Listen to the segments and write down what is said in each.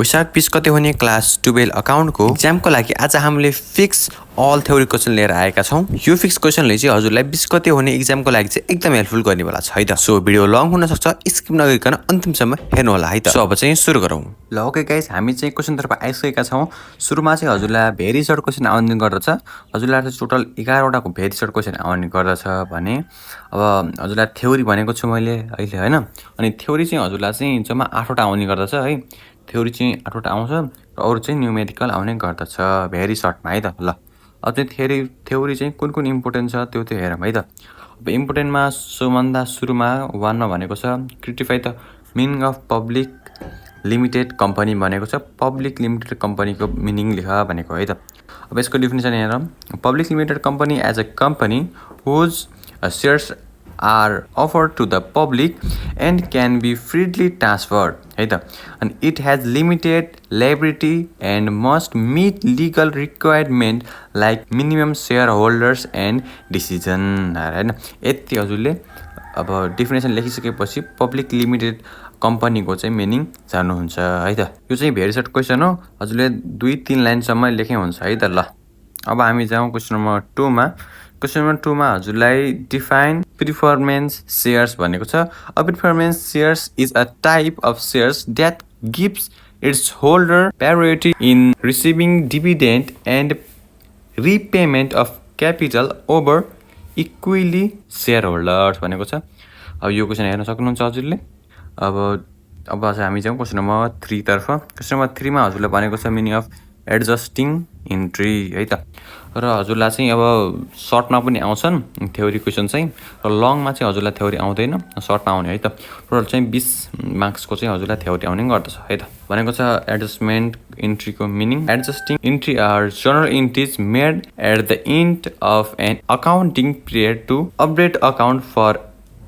वैशाख 20 गते हुने क्लास 12 अकाउन्टको एक्जामको लागि आज हामीले फिक्स अल थ्योरी क्वेसन लिएर आएका छौं। यो फिक्स क्वेसनले चाहिँ हजुरलाई 20 गते हुने एक्जामको लागि चाहिँ एकदम हेल्पफुल गर्नेवाला छ है त। सो भिडियो लङ हुन सक्छ, स्किप नगरिकन अन्तिमसम्म हेर्नु होला है त। सो अब चाहिँ सुरु गरौँ। ल ओके गाइस, हामी चाहिँ क्वेसनतर्फ आइसकेका छौं। सुरुमा चाहिँ हजुरलाई भेरी सर्ट क्वेसन आउने गर्दछ। हजुरलाई चाहिँ टोटल 11 वटाको भेरी सर्ट क्वेसन आउने गर्दछ भने अब हजुरलाई थ्योरी भनेको छु मैले अहिले हैन। अनि थ्योरी चाहिँ हजुरलाई चाहिँ जम्मा 8 वटा आउने गर्दछ है। थ्योरी चाहिँ 8 वटा आउँछ र अरु चाहिँ न्यूमेरिकल आउने गर्दछ भेरी सर्टमा है त। ल अब चाहिँ थ्योरी चाहिँ कुन इम्पोर्टेन्ट छ त्यो हेरौँ है त। अब इम्पोर्टेन्टमा सबभन्दा सुरुमा 1 मा भनेको छ क्रिटिफाई the meaning of public limited company भनेको छ। पब्लिक लिमिटेड कम्पनीको मिनिङ लेख भनेको है त। अब यसको डेफिनेसन हेरौँ। Public limited company as a company whose shares are offered to the public and can be freely transferred है त। and it has limited liability and must meet legal requirement like minimum shareholders and decision हैन। यति हजुरले अब definition लेखिसकेपछि public limited कम्पनीको चाहिँ meaning जान्नुहुन्छ है त। यो चाहिँ भेरी सर्ट क्वेसन हो, हजुरले 2-3 लाइनसम्म लेखे हुन्छ है त। ल अब हामी जाउँ क्वेसन नम्बर 2 मा। क्वेसन नम्बर 2 मा हजुरलाई डिफाइन प्रिफरेन्स शेयर्स भनेको छ। A preference shares is a type of shares that gives it's holder priority in receiving dividend and repayment of capital over equally share holders भनेको छ। अब यो question हेर्न सक्नुहुन्छ हजुरले। अब चाहिँ हामी जाउँ क्वेसन नम्बर 3 तर्फ। क्वेसन नम्बर 3 मा हजुरलाई भनेको छ मिनिङ अफ एडजस्टिङ इन्ट्री है त। र हजुरलाई चाहिँ अब सर्टमा पनि आउँछन् थ्योरी क्वेसन चाहिँ, र लङमा चाहिँ हजुरलाई थ्योरी आउँदैन, सर्टमा आउने है त। टोटल चाहिँ 20 मार्क्सको चाहिँ हजुरलाई थ्योरी आउने गर्दछ है त। भनेको छ एडजस्टमेन्ट इन्ट्रीको meaning. Adjusting entry are general entries made at the end of an accounting period to update account for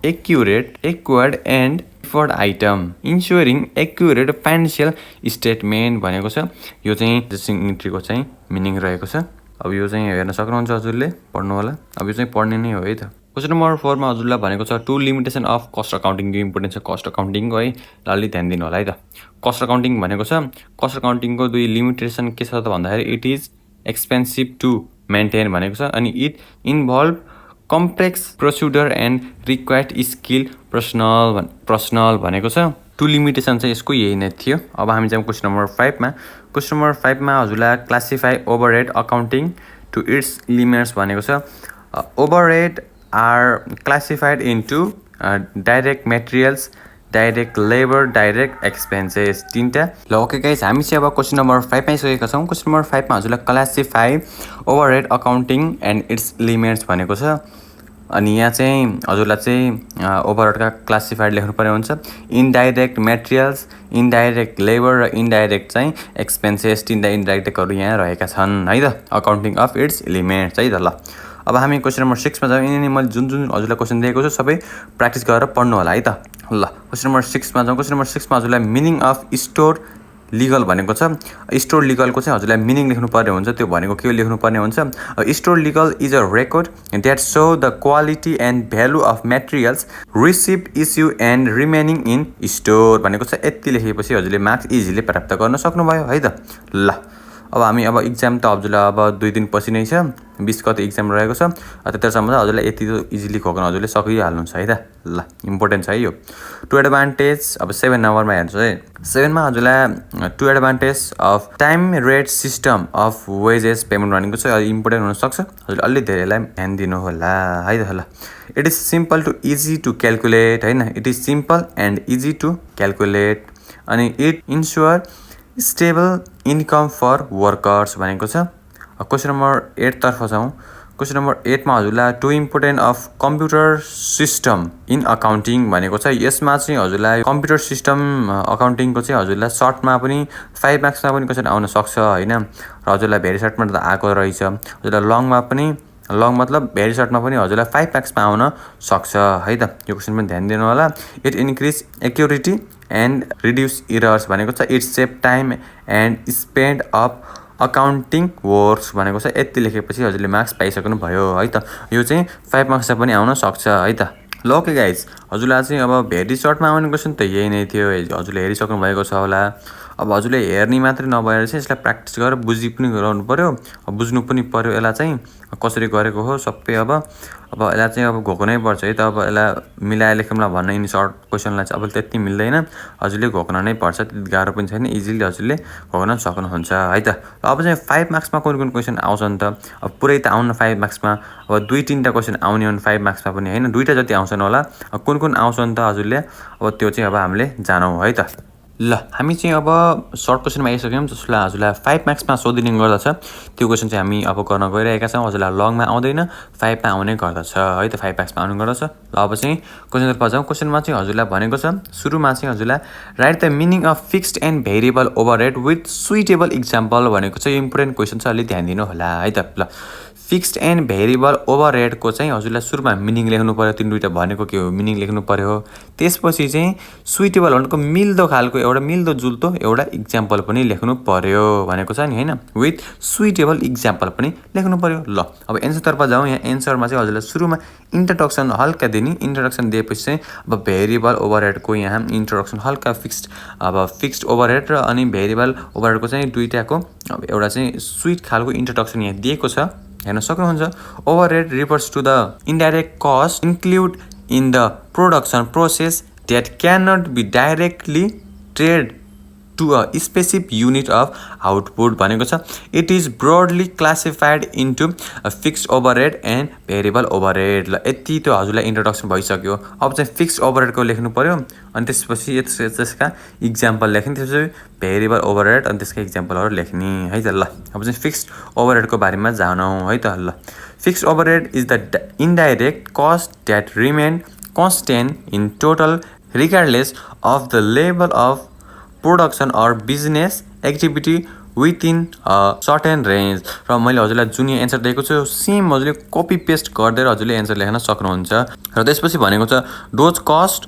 accrued and deferred item ensuring accurate financial statement भनेको छ। यो चाहिँ एडजस्टिङ इन्ट्रीको चाहिँ मिनिङ रहेको छ। अब यो चाहिँ हेर्न सक्नुहुन्छ हजुरले, पढ्नु होला। अब यो चाहिँ पढ्ने नै हो है त। क्वेसन नम्बर 4 मा हजुरलाई भनेको छ टु लिमिटेसन अफ कस्ट अकाउन्टिङको इम्पोर्टेन्स छ कस्ट अकाउन्टिङको है। ल अलि ध्यान दिनु होला है त। कस्ट अकाउन्टिङ भनेको छ, कस्ट अकाउन्टिङको 2 लिमिटेसन के छ त भन्दाखेरि it is expensive to maintain भनेको छ। अनि it involve complex procedure and required skill personnel भनेको छ। टु लिमिटेसन चाहिँ यसको यही नै थियो। अब हामी जाउँ क्वेसन नम्बर 5 मा। क्वेसन नम्बर 5 मा हजुरलाई classify overhead accounting to its limits भनेको छ। Overhead are classified into direct materials, direct labour, direct expenses, 3टा। ल ओके गाइस, हामी चाहिँ अब क्वेसन नम्बर 5 मा आइसकेका छौँ। क्वेसन नम्बर 5 मा हजुरलाई classify overhead accounting and it's limits भनेको छ। अनि यहाँ चाहिँ हजुरलाई चाहिँ ओभरहेडका क्लासिफाइड लेख्नुपर्ने हुन्छ। इनडाइरेक्ट मेटेरियल्स, इनडाइरेक्ट लेबर र इनडाइरेक्ट चाहिँ एक्सपेन्सेस, 3टा इनडाइरेक्टहरू यहाँ रहेका छन् है त। अकाउन्टिङ अफ इट्स लिमिट्स है त। ल अब हामी क्वेसन नम्बर 6 मा जाउँ। यिनी मैले जुन हजुरलाई क्वेसन दिएको छु सबै प्र्याक्टिस गरेर पढ्नु होला है त। ल क्वेसन नम्बर 6 मा जाउँ। क्वेसन नम्बर 6 मा हजुरलाई मिनिङ अफ स्टोर लिगल भनेको छ। स्टोर लिगलको चाहिँ हजुरलाई मिनिङ लेख्नुपर्ने हुन्छ। त्यो भनेको के लेख्नुपर्ने हुन्छ? Store legal is a record that so the quality and value of materials receive issue and remaining in store भनेको छ। यति लेखेपछि हजुरले मार्क्स इजिली प्राप्त गर्न सक्नुभयो है त। ल अब हामी अब इक्जाम त हजुरलाई अब 2 दिन पछि नै छ, 20 गते इक्जाम रहेको छ। त्यतिसम्म चाहिँ हजुरलाई यति इजिली खोक्न हजुरले सकिहाल्नुहुन्छ है त। ल इम्पोर्टेन्ट छ है यो। टु एडभान्टेज अब 7 नम्बरमा हेर्नुहोस् है। 7 मा हजुरलाई two advantage of time rate system of wages payment भनेको छ। इम्पोर्टेन्ट हुनसक्छ, हजुरले अलि धेरैलाई ध्यान दिनु होला है त। ल it is simple to easy to calculate हैन। It is simple and easy to calculate. अनि it ensure stable income for workers भनेको छ। क्वेसन नम्बर 8 तर्फ जाउँ। क्वेसन नम्बर 8 मा हजुरलाई to important of computer system in accounting भनेको छ। यसमा चाहिँ हजुरलाई कम्प्युटर सिस्टम अकाउन्टिङको चाहिँ हजुरलाई सर्टमा पनि 5 मार्क्समा पनि क्वेसन आउन सक्छ हैन। र हजुरलाई भेरी सर्टमा त आएको रहेछ। हजुरलाई लङमा पनि, लङ मतलब भेरी सर्टमा पनि हजुरलाई 5 मार्क्समा आउन सक्छ है त। यो क्वेसन पनि ध्यान दिनु होला। It increase accuracy and reduce errors भनेको छ। It save time and spend of accounting works भनेको छ। यति लेखेपछि हजुरले मार्क्स पाइसक्नु भयो है त। यो चाहिँ 5 मार्क्समा पनि आउन सक्छ है त। ल ओके गाइज, हजुरलाई चाहिँ अब भेरी सर्टमा आउने क्वेसन त यही नै थियो, हजुरले हेरिसक्नु भएको छ होला। अब हजुरले हेर्ने मात्रै नभएर चाहिँ यसलाई प्र्याक्टिस गरेर बुझि पनि गराउनु पर्यो, बुझ्नु पनि पर्यो यसलाई चाहिँ कसरी गरेको हो सबै। अब यसलाई चाहिँ अब घोक्नै पर्छ है त। अब यसलाई मिलाएर लेखौँला भन्न यिनी सर्ट क्वेसनलाई चाहिँ अब त्यति मिल्दैन, हजुरले घोक्न नै पर्छ, त्यति गाह्रो पनि छैन, इजिली हजुरले घोक्न सक्नुहुन्छ है त। अब चाहिँ 5 मार्क्समा कुन क्वेसन आउँछ नि त, अब पुरै त आउन 5 मार्क्समा, अब 2-3टा क्वेसन आउने हुन् 5 मार्क्समा पनि होइन, 2टा जति आउँछन् होला। कुन आउँछ नि त हजुरले, अब त्यो चाहिँ अब हामीले जानौँ है त। ल हामी चाहिँ अब सर्ट क्वेसनमा आइसक्यौँ, जसलाई हजुरलाई 5 मार्क्समा सोधिने गर्दछ त्यो क्वेसन चाहिँ हामी अब गर्न गइरहेका छौँ। हजुरलाई लङमा आउँदैन, 5मा आउने गर्दछ है त, 5 मार्क्समा आउने गर्दछ। ल अब चाहिँ क्वेसनतर्फ जाउँ। क्वेसनमा चाहिँ हजुरलाई भनेको छ सुरुमा चाहिँ हजुरलाई right the meaning of fixed and variable overhead with suitable example भनेको चाहिँ इम्पोर्टेन्ट क्वेसन छ, अलि ध्यान दिनु होला है त। ल फिक्स्ड एन्ड भेरिएबल ओभरहेडको चाहिँ हजुरलाई सुरुमा मिनिङ लेख्नु पर्यो, तीन दुईटा भनेको के हो मिनिङ लेख्नु पर्यो। त्यसपछि चाहिँ सुइटेबल भनेको मिल्दो खालको एउटा मिल्दो जुल्दो एउटा इक्जाम्पल पनि लेख्नु पर्यो भनेको छ नि होइन, विथ सुइटेबल इक्जाम्पल पनि लेख्नु पर्यो। ल अब एन्सरतर्फ जाउँ। यहाँ एन्सरमा चाहिँ हजुरलाई सुरुमा इन्ट्रोडक्सन हल्का दिने, इन्ट्रोडक्सन दिएपछि चाहिँ अब भेरिएबल ओभरहेडको यहाँ इन्ट्रोडक्सन हल्का फिक्स्ड ओभरहेड र अनि भेरिएबल ओभरहेडको चाहिँ दुईटाको अब एउटा चाहिँ स्विट खालको इन्ट्रोडक्सन यहाँ दिएको छ, हेर्न सक्नुहुन्छ। Overhead refers to the indirect cost include in the production process that can not be directly traced to a specific unit of output भनेको छ। It is broadly classified into fixed overhead and variable overhead. ल यति त्यो हजुरलाई introduction भइसक्यो। अब चाहिँ fixed ओभरहेडको लेख्नु पर्यो, अनि त्यसपछि त्यसका इक्जाम्पल लेख्ने, त्यसपछि भेरिएबल ओभरहेड अनि त्यसका इक्जाम्पलहरू लेख्ने है त। ल अब चाहिँ फिक्स्ड ओभरहेडको बारेमा जानौँ है त। ल fixed overhead is the indirect cost that remain constant in total regardless of the level of production or business activity within a certain range। र मैले हजुरलाई जुन यहाँ एन्सर दिएको छु सेम हजुरले कपी पेस्ट गर्दै हजुरले एन्सर लेख्न सक्नुहुन्छ। र त्यसपछि भनेको छ those costs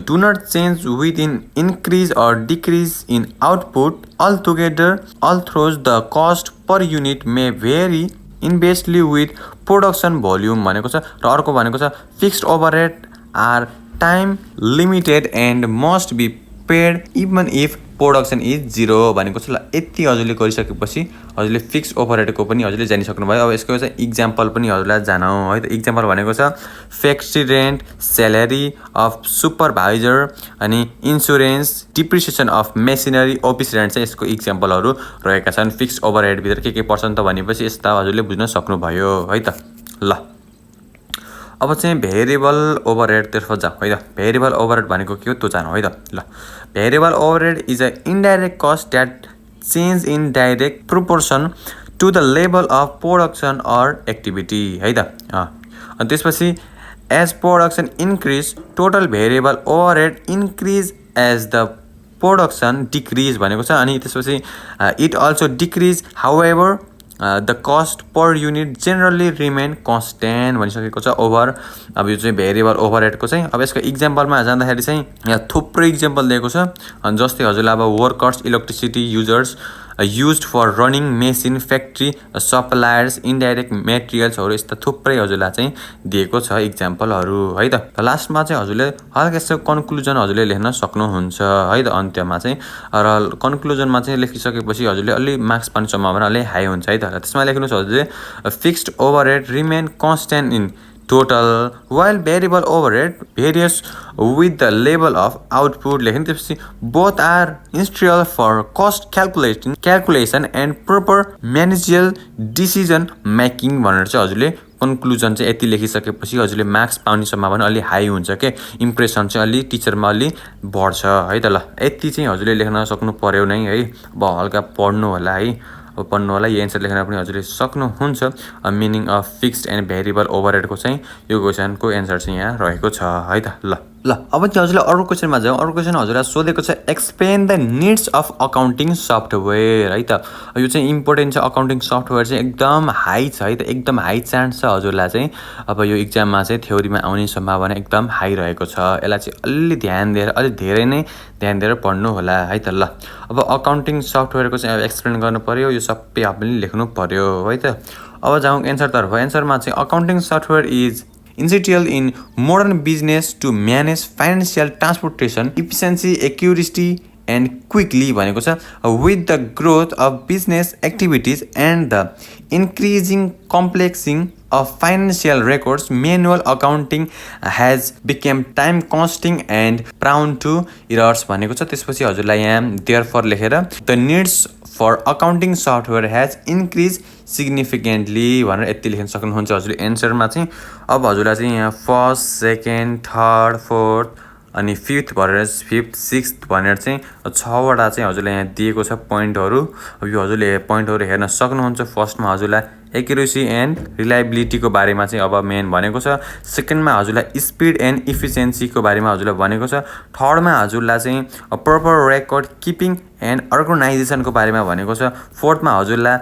do not change within increase or decrease in output altogether, although the cost per unit may vary inversely with production volume भनेको छ। र अर्को भनेको छ fixed overhead are time limited and must be paid even if production is zero भनेको छ। ल यति हजुरले गरिसकेपछि हजुरले फिक्स ओभरहेडको पनि हजुरले जानिसक्नुभयो। अब यसको चाहिँ इक्जाम्पल पनि हजुरलाई जानौँ है त। इक्जाम्पल भनेको छ factory rent, salary of supervisor अनि insurance, depreciation of machinery, office rent चाहिँ यसको इक्जाम्पलहरू रहेका छन्। फिक्स ओभरहेडभित्र के पर्छ त भनेपछि यस्ता हजुरले बुझ्न सक्नुभयो है त। ल अब चाहिँ भेरिएबल ओभरहेडतर्फ जाउँ है त। भेरिएबल ओभरहेड भनेको के हो त्यो जानौँ है त। ल variable overhead is a indirect cost that change in direct proportion to the level of production or activity है त। अनि त्यसपछि as production increase total variable overhead increase as the production decrease भनेको छ। अनि त्यसपछि it also decrease however the cost per unit generally remain constant भनिसकेको छ ओभर। अब यो चाहिँ भेरिएबल ओभरहेडको चाहिँ अब यसको इक्जाम्पलमा जाँदाखेरि चाहिँ यहाँ थुप्रै इक्जाम्पल दिएको छ। अनि जस्तै हजुरलाई अब workers, electricity users, used for running machine, factory, suppliers, indirect मेटेरियल्सहरू यस्ता थुप्रै हजुरलाई चाहिँ दिएको छ इक्जाम्पलहरू है त। लास्टमा चाहिँ हजुरले हल्का यस्तो कन्क्लुजन हजुरले लेख्न सक्नुहुन्छ है त अन्त्यमा चाहिँ। र कन्क्लुजनमा चाहिँ लेखिसकेपछि हजुरले अलि मार्क्स पाउने सम्भावना अलि हाई हुन्छ है त। त्यसमा लेख्नुहोस् हजुरले fixed overhead remain constant in total while variable overhead varies with the level of output लेख्ने। त्यसपछि both are instrumental for cost calculation and proper managerial decision making भनेर चाहिँ हजुरले कन्क्लुजन चाहिँ यति लेखिसकेपछि हजुरले मार्क्स पाउने सम्भावना अलि हाई हुन्छ के, इम्प्रेसन चाहिँ अलि टिचरमा अलि बढ्छ है त। ल यति चाहिँ हजुरले लेख्न सक्नु पर्यो नै है। अब हल्का पढ्नु होला है, अब पढ्नु होला। यो एन्सर लेख्न पनि हजुरले सक्नुहुन्छ। Meaning of fixed and variable ओभरहेडको चाहिँ यो क्वेसनको एन्सर चाहिँ यहाँ रहेको छ है त। ल अब चाहिँ हजुरलाई अरू क्वेसनमा जाउँ। अरू क्वेसन हजुरलाई सोधेको छ explain the needs of accounting software है त। यो चाहिँ इम्पोर्टेन्ट छ। अकाउन्टिङ सफ्टवेयर चाहिँ एकदम हाई छ है त, एकदम हाई चान्स छ हजुरलाई चाहिँ अब यो इक्जाममा चाहिँ थ्योरीमा आउने सम्भावना एकदम हाई रहेको छ। यसलाई चाहिँ अलि ध्यान दिएर अलि धेरै नै ध्यान दिएर पढ्नु होला है त। ल अब अकाउन्टिङ सफ्टवेयरको चाहिँ अब एक्सप्लेन गर्नु पर्यो, यो सबै आफूले लेख्नु पर्यो है त। अब जाउँ एन्सरतर्फ। एन्सरमा चाहिँ accounting software is essential in modern business to manage financial transportation, efficiency, accuracy, and quickly भनेको छ with the growth of business activities and the increasing complexing of financial records, manual accounting has become time costing and prone to errors भनेको छ। त्यसपछि हजुरलाई यहाँ therefore लेखेर the needs for accounting software has increased significantly भनेर यति लेख्न सक्नुहुन्छ हजुरले एन्सरमा चाहिँ। अब हजुरलाई चाहिँ यहाँ फर्स्ट सेकेन्ड थर्ड फोर्थ अनि फिफ्थ भनेर फिफ्थ सिक्स्थ भनेर चाहिँ 6वटा चाहिँ हजुरलाई यहाँ दिएको छ पोइन्टहरू। अब यो हजुरले पोइन्टहरू हेर्न सक्नुहुन्छ। फर्स्टमा हजुरलाई एक्युरेसी एन्ड रिलायबिलिटीको बारेमा चाहिँ अब मेन भनेको छ। सेकेन्डमा हजुरलाई स्पिड एन्ड इफिसियन्सीको बारेमा हजुरलाई भनेको छ। थर्डमा हजुरलाई चाहिँ प्रपर रेकर्ड किपिङ एन्ड अर्गनाइजेसनको बारेमा भनेको छ। फोर्थमा हजुरलाई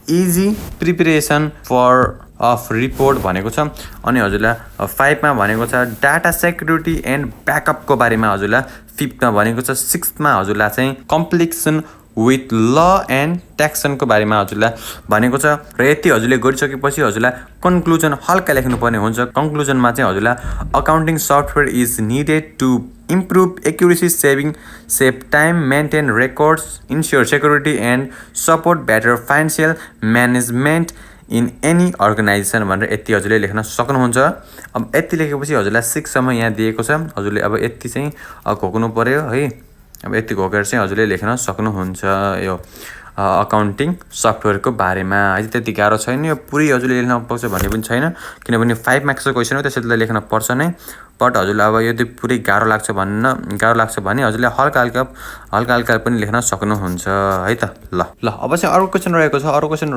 easy preparation for of report भनेको छ। अनि हजुरलाई 5मा भनेको छ डाटा सेक्युरिटी एन्ड ब्याकअपको बारेमा हजुरलाई 5मा भनेको छ। 6मा हजुरलाई चाहिँ कम्प्लिकेसन विथ ल एन्ड ट्याक्सनको बारेमा हजुरलाई भनेको छ। र यति हजुरले गरिसकेपछि हजुरलाई कन्क्लुजन हल्का लेख्नुपर्ने हुन्छ। कन्क्लुजनमा चाहिँ हजुरलाई accounting software is needed to improve accuracy, save time, maintain records, ensure security and support better financial management in any organization भनेर यति हजुरले लेख्न सक्नुहुन्छ। अब यति लेखेपछि हजुरलाई 6 सम्म यहाँ दिएको छ। हजुरले अब यति चाहिँ घोक्नु पर्यो है। अब यति घोकेर चाहिँ हजुरले लेख्न सक्नुहुन्छ यो अकाउन्टिङ सफ्टवेयरको बारेमा है। त्यति गाह्रो छैन, यो पुरै हजुरले लेख्न पर्छ भन्ने पनि छैन, किनभने 5 मार्क्सको क्वेसन हो, त्यसैले लेख्न पर्छ नै। बट हजुरलाई अब यदि पुरै गाह्रो लाग्छ भने हजुरले हल्का हल्का पनि लेख्न सक्नुहुन्छ है त। ल अब चाहिँ अर्को क्वेसन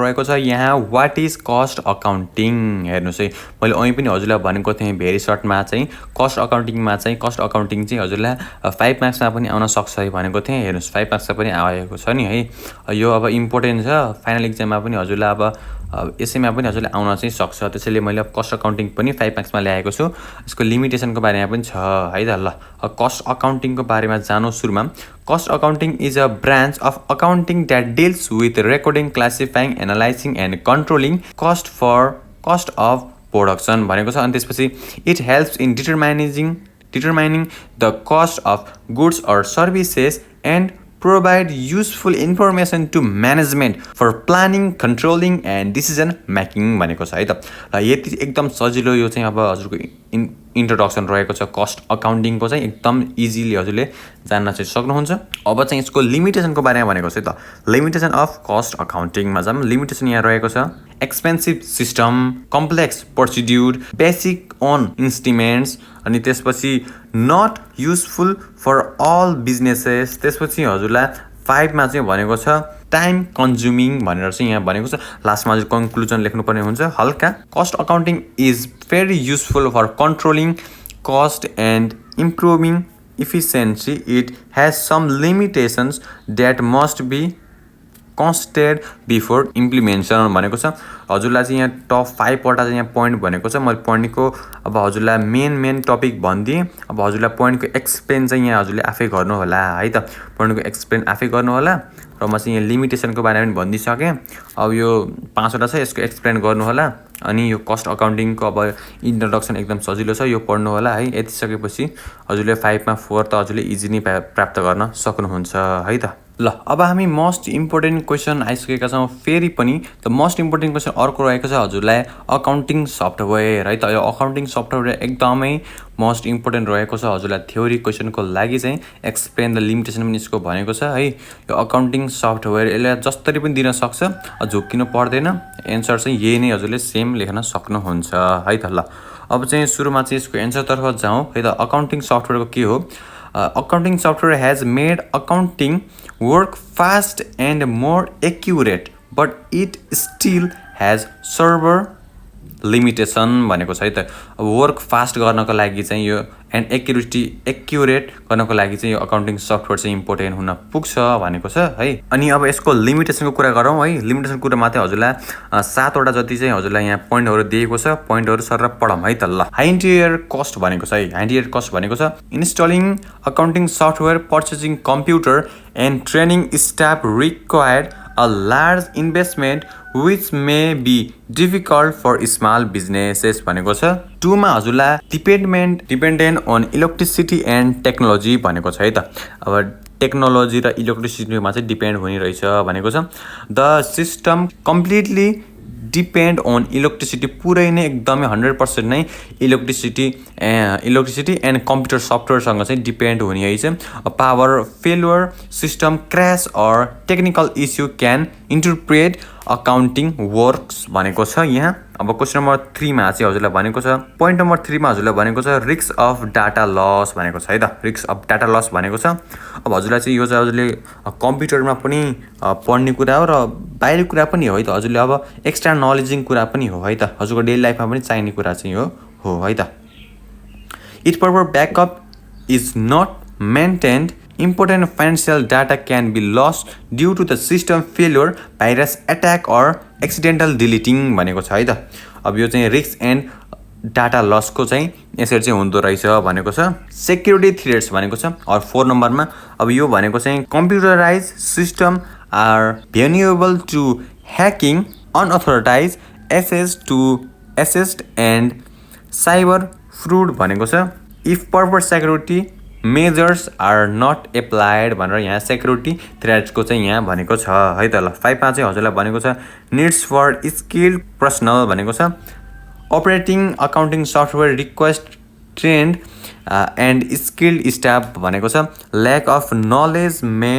रहेको छ यहाँ वाट इज कस्ट अकाउन्टिङ। हेर्नुहोस् है, मैले अहिले पनि हजुरलाई भनेको थिएँ भेरी सर्टमा चाहिँ कस्ट अकाउन्टिङ चाहिँ हजुरलाई 5 मार्क्समा पनि आउन सक्छ है भनेको थिएँ। हेर्नुहोस् 5 मार्क्समा पनि आएको छ नि है। यो अब इम्पोर्टेन्ट छ, फाइनल इक्जाममा पनि हजुरलाई अब यसैमा पनि हजुरले आउन चाहिँ सक्छ। त्यसैले मैले कस्ट अकाउन्टिङ पनि 5 मार्क्समा ल्याएको छु। यसको लिमिटेसनको बारेमा पनि छ है त। ल कस्ट अकाउन्टिङको बारेमा जानु सुरुमा। Cost accounting is a branch of accounting that deals with recording, classifying, analysing and controlling cost of production भनेको छ। अनि त्यसपछि it helps in determining the cost of goods or services and provide useful information to management for planning, controlling and decision making भनेको छ है त। ल यति एकदम सजिलो यो चाहिँ अब हजुरको इन्ट्रोडक्सन रहेको छ कस्ट अकाउन्टिङको चाहिँ एकदम इजिली हजुरले जान्न चाहिँ सक्नुहुन्छ। अब चाहिँ यसको लिमिटेसनको बारेमा भनेको छ है त। लिमिटेसन अफ कस्ट अकाउन्टिङमा जाम। लिमिटेसन यहाँ रहेको छ expensive system, complex procedure, basic own instruments, अनि त्यसपछि not useful for all businesses. त्यसपछि हजुरलाई 5मा चाहिँ भनेको छ टाइम कन्ज्युमिङ भनेर चाहिँ यहाँ भनेको छ। लास्टमा चाहिँ कन्क्लुजन लेख्नुपर्ने हुन्छ हल्का। Cost accounting is very useful for controlling cost and improving efficiency. It has some limitations that must be considered before implementation भनेको छ। हजुरलाई चाहिँ यहाँ टप 5 वटा चाहिँ यहाँ पोइन्ट भनेको छ। मैले पोइन्टको अब हजुरलाई मेन टपिक भनिदिएँ। अब हजुरलाई पोइन्टको एक्सप्लेन चाहिँ यहाँ हजुरले आफै गर्नु होला है त। पोइन्टको एक्सप्लेन आफै गर्नु होला। र म चाहिँ यहाँ लिमिटेसनको बारेमा पनि भनिदिइसकेँ। अब यो 5 वटा छ, यसको एक्सप्लेन गर्नु होला। अनि यो कस्ट अकाउन्टिङको अब इन्ट्रोडक्सन एकदम सजिलो छ, यो पढ्नु होला है। यति सकेपछि हजुरले 5मा 4 त हजुरले इजी नै प्राप्त गर्न सक्नुहुन्छ है त। ल अब हामी मोस्ट इम्पोर्टेन्ट क्वेसन आइसकेका छौँ फेरि पनि। त मोस्ट इम्पोर्टेन्ट क्वेसन अर्को रहेको छ हजुरलाई अकाउन्टिङ सफ्टवेयर है त। यो अकाउन्टिङ सफ्टवेयर एकदमै मोस्ट इम्पोर्टेन्ट रहेको छ हजुरलाई थ्योरी क्वेसनको लागि चाहिँ। एक्सप्लेन द लिमिटेसन पनि यसको भनेको छ है। यो अकाउन्टिङ सफ्टवेयर यसलाई जसरी पनि दिन सक्छ, झुक्किनु पर्दैन। एन्सर चाहिँ यही नै हजुरले सेम लेख्न सक्नुहुन्छ है त। ल अब चाहिँ सुरुमा चाहिँ यसको एन्सरतर्फ जाउँ है त। अकाउन्टिङ सफ्टवेयरको के हो? Accounting software has made accounting work fast and more accurate, but it still has server limitation भनेको छ है त। अब वर्क फास्ट गर्नको लागि चाहिँ यो एन्ड एक्युरेट गर्नको लागि चाहिँ यो अकाउन्टिङ सफ्टवेयर चाहिँ इम्पोर्टेन्ट हुन पुग्छ भनेको छ है। अनि अब यसको लिमिटेसनको कुरा गरौँ है। लिमिटेसनको कुरामा चाहिँ हजुरलाई 7 वटा जति चाहिँ हजुरलाई यहाँ पोइन्टहरू दिएको छ। पोइन्टहरू सर पढौँ है त। ल हाइन्डियर कस्ट भनेको छ है। हाइन्डियर कस्ट भनेको छ installing accounting software, purchasing computer and training staff required a large investment which may be difficult for small businesses भनेको छ। 2 मा हजुरलाई dependent on electricity and technology भनेको छ है त। अब टेक्नोलोजी र इलेक्ट्रिसिटीमा चाहिँ डिपेन्ड हुने रहेछ भनेको छ। The system completely depend on electricity, पुरै नै एकदमै 100% नै इलेक्ट्रिसिटी एन्ड कम्प्युटर सफ्टवेयरसँग चाहिँ डिपेन्ड हुने है चाहिँ। Power failure, system crash or technical issue can interpret accounting works भनेको छ यहाँ। अब क्वेसन नम्बर 3 मा चाहिँ हजुरलाई भनेको छ, पोइन्ट नम्बर 3 मा हजुरलाई भनेको छ रिस्क अफ डाटा लस भनेको छ है त। रिस्क अफ डाटा लस भनेको छ। अब हजुरलाई चाहिँ यो चाहिँ हजुरले कम्प्युटरमा पनि पढ्ने कुरा हो र बाहिरी कुरा पनि हो है त। हजुरले अब एक्स्ट्रा नलेजिङ कुरा पनि हो है त, हजुरको डेली लाइफमा पनि चाहिने कुरा चाहिँ हो है त। If proper backup is not maintained, important financial data can be lost due to the system failure, virus attack or accidental deleting भनेको छ है त। अब यो चाहिँ रिस्क एन्ड डाटा लसको चाहिँ यसरी चाहिँ हुँदो रहेछ भनेको छ। सेक्युरिटी थ्रेट्स भनेको छ। और 4 नम्बरमा अब यो भनेको चाहिँ computerize system are vulnerable to hacking, unauthorized access to assets and cyber fraud भनेको छ। If proper security measures are not applied भनेर यहाँ सेक्युरिटी थ्रेट्सको चाहिँ यहाँ भनेको छ है त। ल 5 मा चाहिँ हजुरलाई भनेको छ निड्स फर स्किल्ड पर्सनल भनेको छ। Operating accounting software requires trained and skilled staff भनेको छ। Lack of knowledge may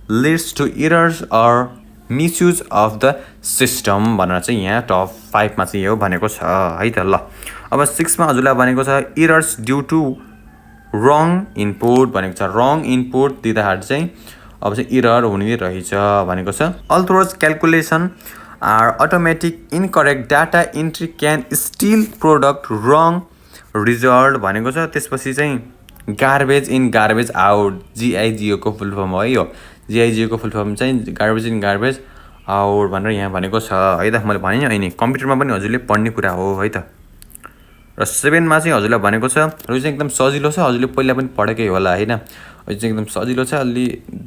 leads to errors or misuse of the system भनेर चाहिँ यहाँ टप 5 मा चाहिँ यो भनेको छ है त। ल अब 6 मा हजुरलाई भनेको छ errors due to wrong input भनेको छ। रङ इनपुट दिँदाखेरि चाहिँ अब चाहिँ एरर हुने रहेछ भनेको छ। Although calculation are automatic incorrect data entry can still product wrong result भनेको छ। त्यसपछि चाहिँ garbage in garbage out, GIGO को फुल फर्म हो यो। GIGO को फुल फर्म चाहिँ गार्बेज इन गार्बेज आउट भनेर यहाँ भनेको छ है त। मैले भने नि अहिले कम्प्युटरमा पनि हजुरले पढ्ने कुरा हो है त। र 7 मा चाहिँ हजुरलाई भनेको छ, यो चाहिँ एकदम सजिलो छ, हजुरले पहिला पनि पढेकै होला हैन। यो चाहिँ एकदम सजिलो छ, अलि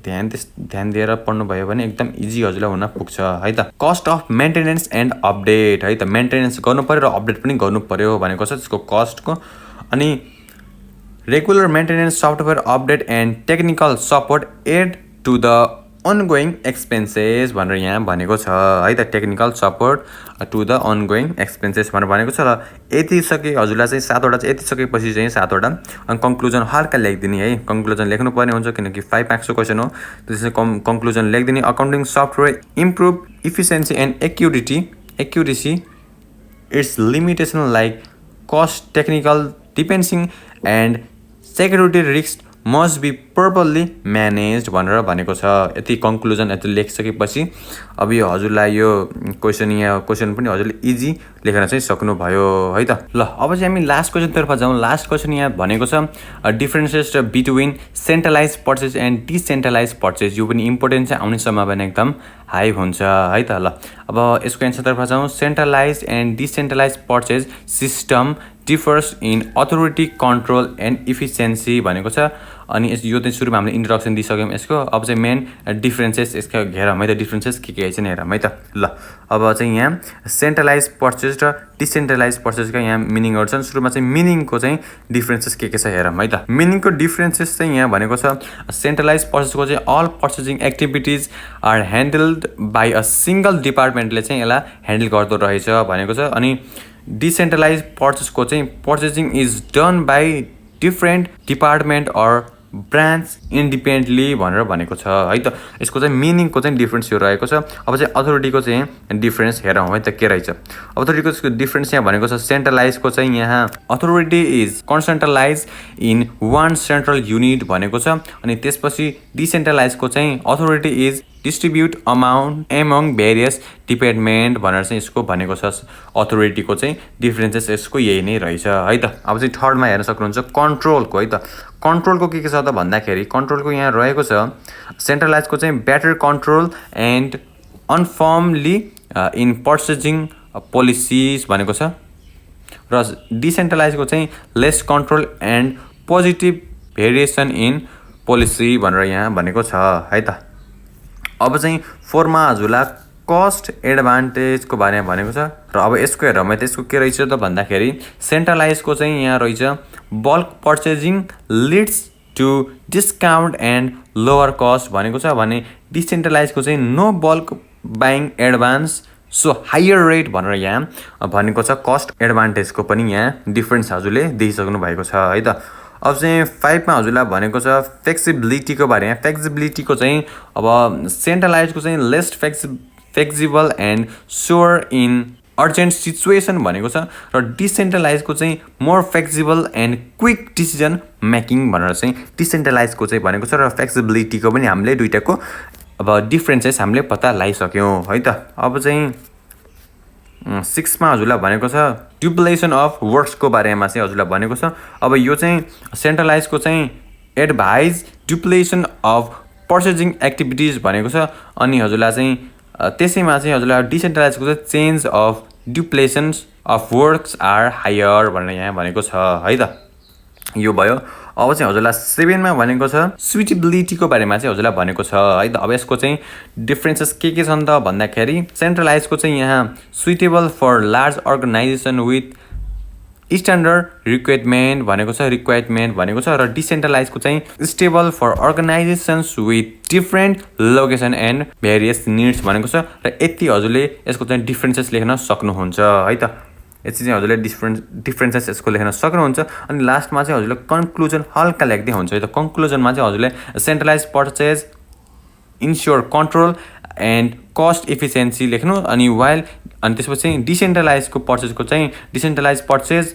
ध्यान दिएर पढ्नु भयो भने एकदम इजी हजुरलाई हुन पुग्छ है त। Cost of maintenance and update है त। मेन्टेनेन्स गर्नु पर्यो र अपडेट पनि गर्नु पर्यो भनेको छ त्यसको कस्टको। अनि regular maintenance software update and technical support add to the ongoing expenses भनेर यहाँ भनेको छ है त। Technical support to the ongoing expenses भनेर भनेको छ। र यति सके हजुरलाई चाहिँ 7 वटा चाहिँ यति सकेपछि चाहिँ 7 वटा अनि कन्क्लुजन हल्का लेखिदिने है। कन्क्लुजन लेख्नु पर्ने हुन्छ किनकि 5 मार्क्सको क्वेसन हो। त्यसैले कन्क्लुजन लेखिदिने। Accounting software improve efficiency and accuracy its limitation like cost, technical dependency and security risk must be properly managed भनेर भनेको छ। यति कन्क्लुजन यति लेखिसकेपछि अब यो हजुरलाई यो क्वेसन पनि हजुरले इजी लेखेर चाहिँ सक्नुभयो है त। ल अब चाहिँ हामी लास्ट क्वेसनतर्फ जाउँ। लास्ट क्वेसन यहाँ भनेको छ differences between centralize purchase and decentralize purchase. यो पनि इम्पोर्टेन्ट चाहिँ आउने सम्भावना एकदम हाई हुन्छ है त। ल अब यसको एन्सरतर्फ जाउँ। Centralize and decentralize purchase system differs in authority, control and efficiency भनेको छ। अनि यो चाहिँ सुरुमा हामीले इन्ट्रोडक्सन दिइसक्यौँ यसको। अब चाहिँ मेन डिफ्रेन्सेस यसको हेरौँ है त। डिफ्रेन्सेस के चाहिँ हेरौँ है त। ल अब चाहिँ यहाँ सेन्ट्रलाइज पर्चेज र डिसेन्ट्रलाइज पर्चेजका यहाँ मिनिङहरू छन्। सुरुमा चाहिँ मिनिङको चाहिँ डिफ्रेन्सेस के छ हेरौँ है त। मिनिङको डिफ्रेन्सेस चाहिँ यहाँ भनेको छ सेन्ट्रलाइज पर्चेजको चाहिँ all purchasing activities are handled by a single डिपार्टमेन्टले चाहिँ यसलाई ह्यान्डल गर्दो रहेछ भनेको छ। अनि डिसेन्ट्रलाइज पर्चेजको चाहिँ purchasing is done by different department or branch independently भनेर भनेको छ है त। यसको चाहिँ मिनिङको चाहिँ डिफ्रेन्स यो रहेको छ। अब चाहिँ अथोरिटीको चाहिँ डिफ्रेन्स हेरौँ है त के रहेछ। अथोरिटीको डिफ्रेन्स यहाँ भनेको छ सेन्ट्रलाइजको चाहिँ यहाँ authority is concentralise in one central unit भनेको छ। अनि त्यसपछि डिसेन्ट्रलाइजको चाहिँ authority is distribute among various department भनेर चाहिँ यसको भनेको छ। अथोरिटीको चाहिँ डिफ्रेन्सेस यसको यही नै रहेछ है त। अब चाहिँ थर्डमा हेर्न सक्नुहुन्छ कन्ट्रोलको है त। कन्ट्रोलको के छ त भन्दाखेरि कन्ट्रोलको यहाँ रहेको छ सेन्ट्रलाइजको चाहिँ better control and uniformly in purchasing policies भनेको छ। र डिसेन्ट्रलाइजको चाहिँ less control and positive variation in policy भनेर यहाँ भनेको छ है त। अब चाहिँ 4 मा हजुरलाई कस्ट एडभान्टेजको बारेमा भनेको छ। र अब यसको हेरौँ है त। यसको के रहेछ त भन्दाखेरि सेन्ट्रलाइजको चाहिँ यहाँ रहेछ bulk purchasing leads to discount and lower cost भनेको छ भने डिसेन्ट्रलाइजको चाहिँ no bulk buying advantage so higher rate भनेर यहाँ भनेको छ कस्ट एडभान्टेजको पनि यहाँ डिफ्रेन्स हजुरले देखिसक्नु भएको छ है त अब चाहिँ 5 मा हजुरलाई भनेको छ फ्लेक्सिबिलिटीको बारेमा फ्लेक्सिबिलिटीको चाहिँ अब सेन्ट्रलाइजको चाहिँ lace flexible and sure in urgent situation भनेको छ र डिसेन्ट्रलाइजको चाहिँ more flexible and quick decision making भनेर चाहिँ डिसेन्ट्रलाइजको चाहिँ भनेको छ र फ्लेक्सिबिलिटीको पनि हामीले दुईटाको अब डिफ्रेन्सेस हामीले पत्ता लगाइसक्यौँ है त अब चाहिँ 6 मा हजुरलाई भनेको छ ड्युप्लिकेसन अफ वर्क्सको बारेमा चाहिँ हजुरलाई भनेको छ अब यो चाहिँ सेन्ट्रलाइजको चाहिँ एडभाइज ड्युप्लिकेसन अफ पर्चेजिङ एक्टिभिटिज भनेको छ अनि हजुरलाई चाहिँ त्यसैमा चाहिँ हजुरलाई डिसेन्ट्रलाइजको चाहिँ change of duplications of works are higher भनेर यहाँ भनेको छ है त यो भयो अब चाहिँ हजुरलाई 7 मा भनेको छ सुइटेबिलिटीको बारेमा चाहिँ हजुरलाई भनेको छ है त अब यसको चाहिँ डिफ्रेन्सेस के छन् त भन्दाखेरि सेन्ट्रलाइजको चाहिँ यहाँ suitable for large organization with standard requirement भनेको छ र डिसेन्ट्रलाइजको चाहिँ suitable for organizations with different location and various needs भनेको छ र यति हजुरले यसको चाहिँ डिफ्रेन्सेस लेख्न सक्नुहुन्छ है त यति चाहिँ हजुरले डिफ्रेन्सेस यसको लेख्न सक्नुहुन्छ अनि लास्टमा चाहिँ हजुरले कन्क्लुजन हल्का लेख्दै हुन्छ है त कन्क्लुजनमा चाहिँ हजुरले centralize purchase ensure control and cost efficiency लेख्नु अनि त्यसपछि डिसेन्ट्रलाइजको पर्चेजको चाहिँ decentralize purchase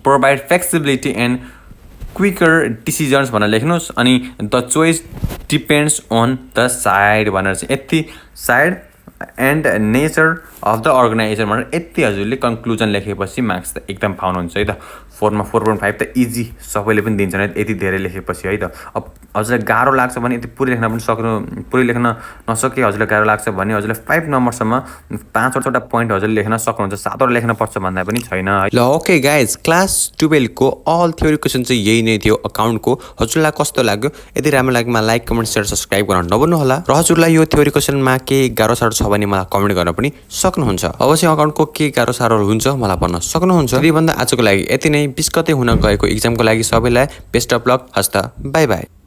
provide flexibility and quicker decisions भनेर लेख्नुहोस् अनि the choice depends on the size भनेर चाहिँ यति size and nature of the organization भनेर यति हजुरले कन्क्लुजन लेखेपछि मार्क्स त एकदम पाउनुहुन्छ है त 4 मा 4.5 त इजी सबैले पनि दिन्छन् है यति धेरै लेखेपछि है त अब हजुरलाई गाह्रो लाग्छ भने यति पुरै लेख्न नसके हजुरलाई गाह्रो लाग्छ भने हजुरले 5 नम्बरसम्म 5वटा पोइन्ट हजुरले लेख्न सक्नुहुन्छ 7वटा लेख्न पर्छ भन्दा पनि छैन ल ओके गाइज क्लास 12 को अल थ्योरी क्वेसन चाहिँ यही नै थियो अकाउन्टको हजुरलाई कस्तो लाग्यो यदि राम्रो लाग्यो लाइक कमेन्ट शेयर सब्स्क्राइब गर्न नभुल्नु होला र हजुरलाई यो थ्योरी क्वेसनमा के गाह्रो साह्रो छ भने मलाई कमेन्ट गर्न पनि सक्नुहुन्छ अवश्य अकाउन्टको के गाह्रो साह्रो हुन्छ मलाई भन्न सक्नुहुन्छ यदि भन्दा आजको लागि यति नै 20 गते हुन गएको एक्जामको लागि सबैलाई बेस्ट अफ लक हस्त बाइ बाइ